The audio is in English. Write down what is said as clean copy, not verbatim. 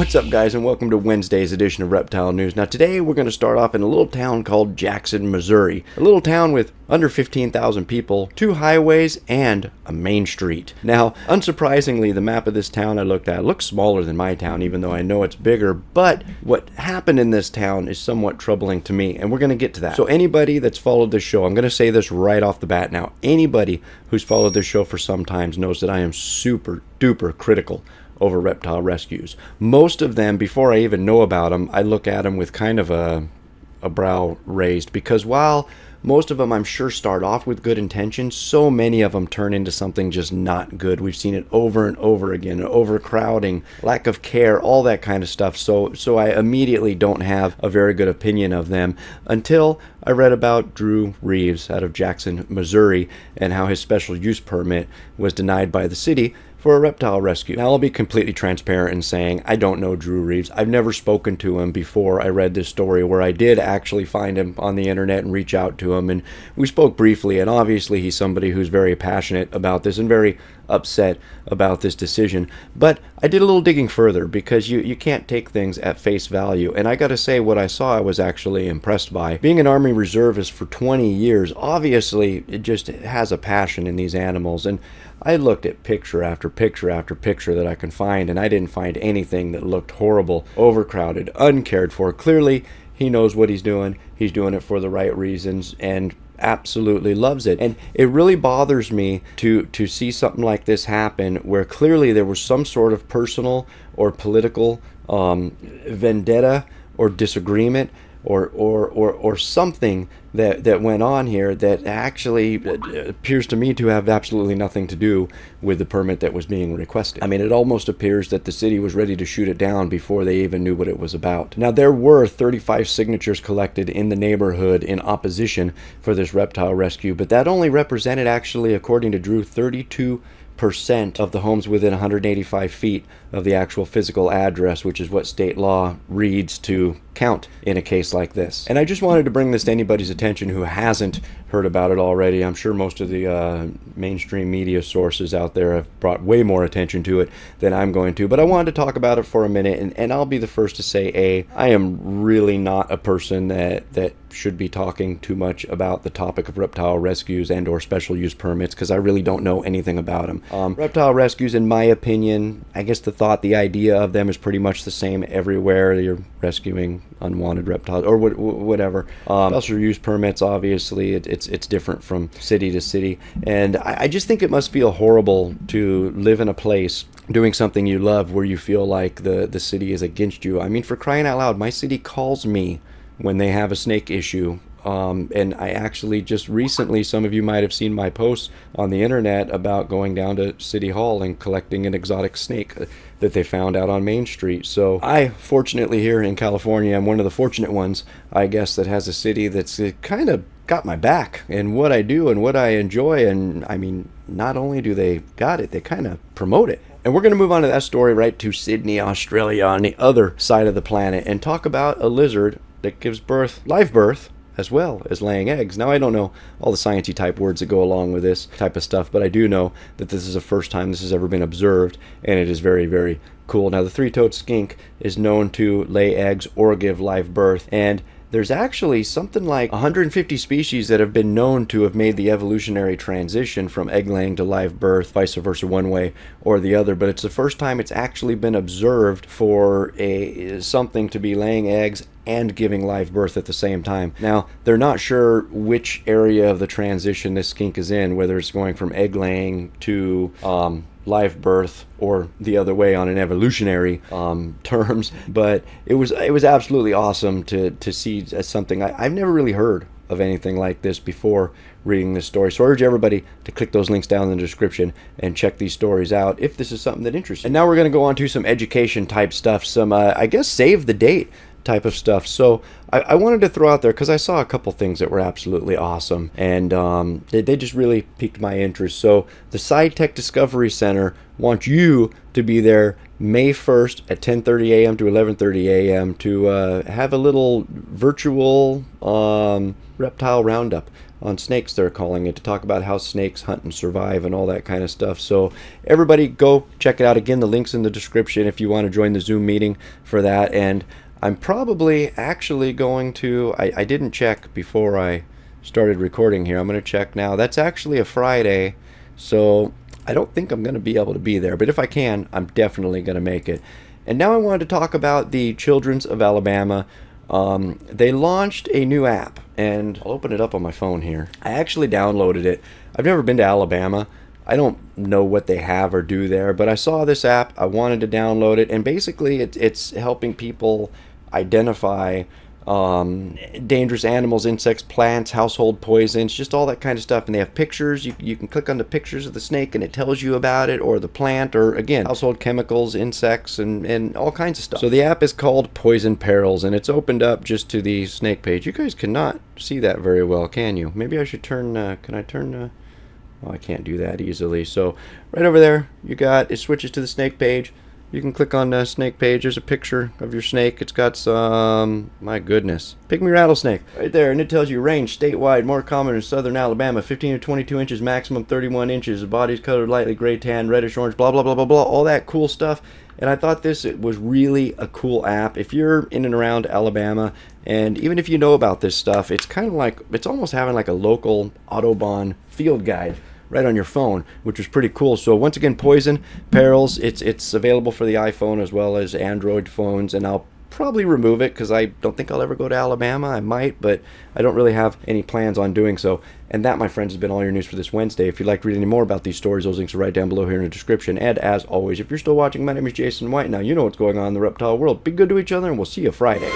What's up, guys, and welcome to Wednesday's edition of Reptile News. Now, today we're going to start off in a little town called Jackson, Missouri. A little town with under 15,000 people, 2 highways, and a main street. Now, unsurprisingly, the map of this town I looked at looks smaller than my town, even though I know it's bigger. But what happened in this town is somewhat troubling to me, and we're going to get to that. So anybody that's followed this show, I'm going to say this right off the bat now. Anybody who's followed this show for some time knows that I am super duper critical over reptile rescues. Most of them, before I even know about them, I look at them with kind of a brow raised, because while most of them I'm sure start off with good intentions, so many of them turn into something just not good. We've seen it over and over again: overcrowding, lack of care, all that kind of stuff. So I immediately don't have a very good opinion of them until I read about Drew Reeves out of Jackson, Missouri, and how his special use permit was denied by the city for a reptile rescue. Now, I'll be completely transparent in saying I don't know Drew Reeves. I've never spoken to him before I read this story, where I did actually find him on the internet and reach out to him, and we spoke briefly, and obviously he's somebody who's very passionate about this and very upset about this decision. But I did a little digging further, because you can't take things at face value, and I gotta say, what I saw I was actually impressed by. Being an Army reservist for 20 years, obviously it just has a passion in these animals, and I looked at picture after picture after picture that I can find, and I didn't find anything that looked horrible, overcrowded, uncared for. Clearly, he knows what he's doing. He's doing it for the right reasons, and absolutely loves it. And it really bothers me to see something like this happen, where clearly there was some sort of personal or political vendetta or disagreement or something that went on here that actually appears to me to have absolutely nothing to do with the permit that was being requested. I mean, it almost appears that the city was ready to shoot it down before they even knew what it was about. Now, there were 35 signatures collected in the neighborhood in opposition for this reptile rescue, but that only represented, actually, according to Drew, 32% of the homes within 185 feet of the actual physical address, which is what state law reads to count in a case like this. And I just wanted to bring this to anybody's attention who hasn't heard about it already. I'm sure most of the mainstream media sources out there have brought way more attention to it than I'm going to, but I wanted to talk about it for a minute, and I'll be the first to say, I am really not a person that should be talking too much about the topic of reptile rescues and or special use permits, because I really don't know anything about them. Reptile rescues, in my opinion, I guess the idea of them is pretty much the same everywhere. You're rescuing unwanted reptiles or whatever. Special use permits, obviously, it's different from city to city, and I just think it must feel horrible to live in a place doing something you love where you feel like the city is against you. I mean, for crying out loud, my city calls me when they have a snake issue. And I actually just recently, some of you might have seen my posts on the internet about going down to City Hall and collecting an exotic snake that they found out on Main Street. So I, fortunately, here in California, I'm one of the fortunate ones, I guess, that has a city that's kind of got my back in what I do and what I enjoy. And I mean, not only do they got it, they kind of promote it. And we're going to move on to that story right to Sydney, Australia, on the other side of the planet, and talk about a lizard that gives live birth, as well as laying eggs. Now, I don't know all the sciencey type words that go along with this type of stuff, but I do know that this is the first time this has ever been observed, and it is very, very cool. Now, the three-toed skink is known to lay eggs or give live birth, and there's actually something like 150 species that have been known to have made the evolutionary transition from egg laying to live birth, vice versa, one way or the other. But it's the first time it's actually been observed for something to be laying eggs and giving live birth at the same time. Now, they're not sure which area of the transition this skink is in, whether it's going from egg laying to live birth or the other way on an evolutionary terms, but it was absolutely awesome to see something. I've never really heard of anything like this before reading this story, so I urge everybody to click those links down in the description and check these stories out if this is something that interests you. And now we're going to go on to some education type stuff, some I guess save the date type of stuff. So I wanted to throw out there, because I saw a couple things that were absolutely awesome, and they just really piqued my interest. So the SciTech Discovery Center wants you to be there May 1st at 10:30 a.m. to 11:30 a.m. to have a little virtual reptile roundup on snakes, they're calling it, to talk about how snakes hunt and survive and all that kind of stuff. So everybody go check it out. Again, the link's in the description if you want to join the Zoom meeting for that. And I'm probably actually going to, I didn't check before I started recording here. I'm going to check now. That's actually a Friday, so I don't think I'm going to be able to be there, but if I can, I'm definitely going to make it. And now I wanted to talk about the Children's of Alabama. They launched a new app, and I'll open it up on my phone here. I actually downloaded it. I've never been to Alabama. I don't know what they have or do there, but I saw this app. I wanted to download it, and basically it's helping people identify dangerous animals, insects, plants, household poisons, just all that kind of stuff. And they have pictures. You can click on the pictures of the snake and it tells you about it, or the plant, or again, household chemicals, insects, and all kinds of stuff. So the app is called Poison Perils, and it's opened up just to the snake page. You guys cannot see that very well, can you? Maybe I should turn, can I turn, oh, I can't do that easily. So right over there, you got, it switches to the snake page. You can click on the snake page. There's a picture of your snake. It's got some, my goodness, pygmy rattlesnake right there, and it tells you range statewide, more common in southern Alabama, 15 to 22 inches, maximum 31 inches. The body's colored lightly gray, tan, reddish orange, blah blah blah blah blah, all that cool stuff. And I thought this was really a cool app. If you're in and around Alabama, and even if you know about this stuff, it's kind of like, it's almost having like a local Autobahn field guide right on your phone, which was pretty cool. So once again, Poison Perils, it's available for the iPhone as well as Android phones, and I'll probably remove it because I don't think I'll ever go to Alabama. I might, but I don't really have any plans on doing so. And that, my friends, has been all your news for this Wednesday. If you'd like to read any more about these stories, those links are right down below here in the description. And as always, if you're still watching, my name is Jason White. Now you know what's going on in the reptile world. Be good to each other, and we'll see you Friday.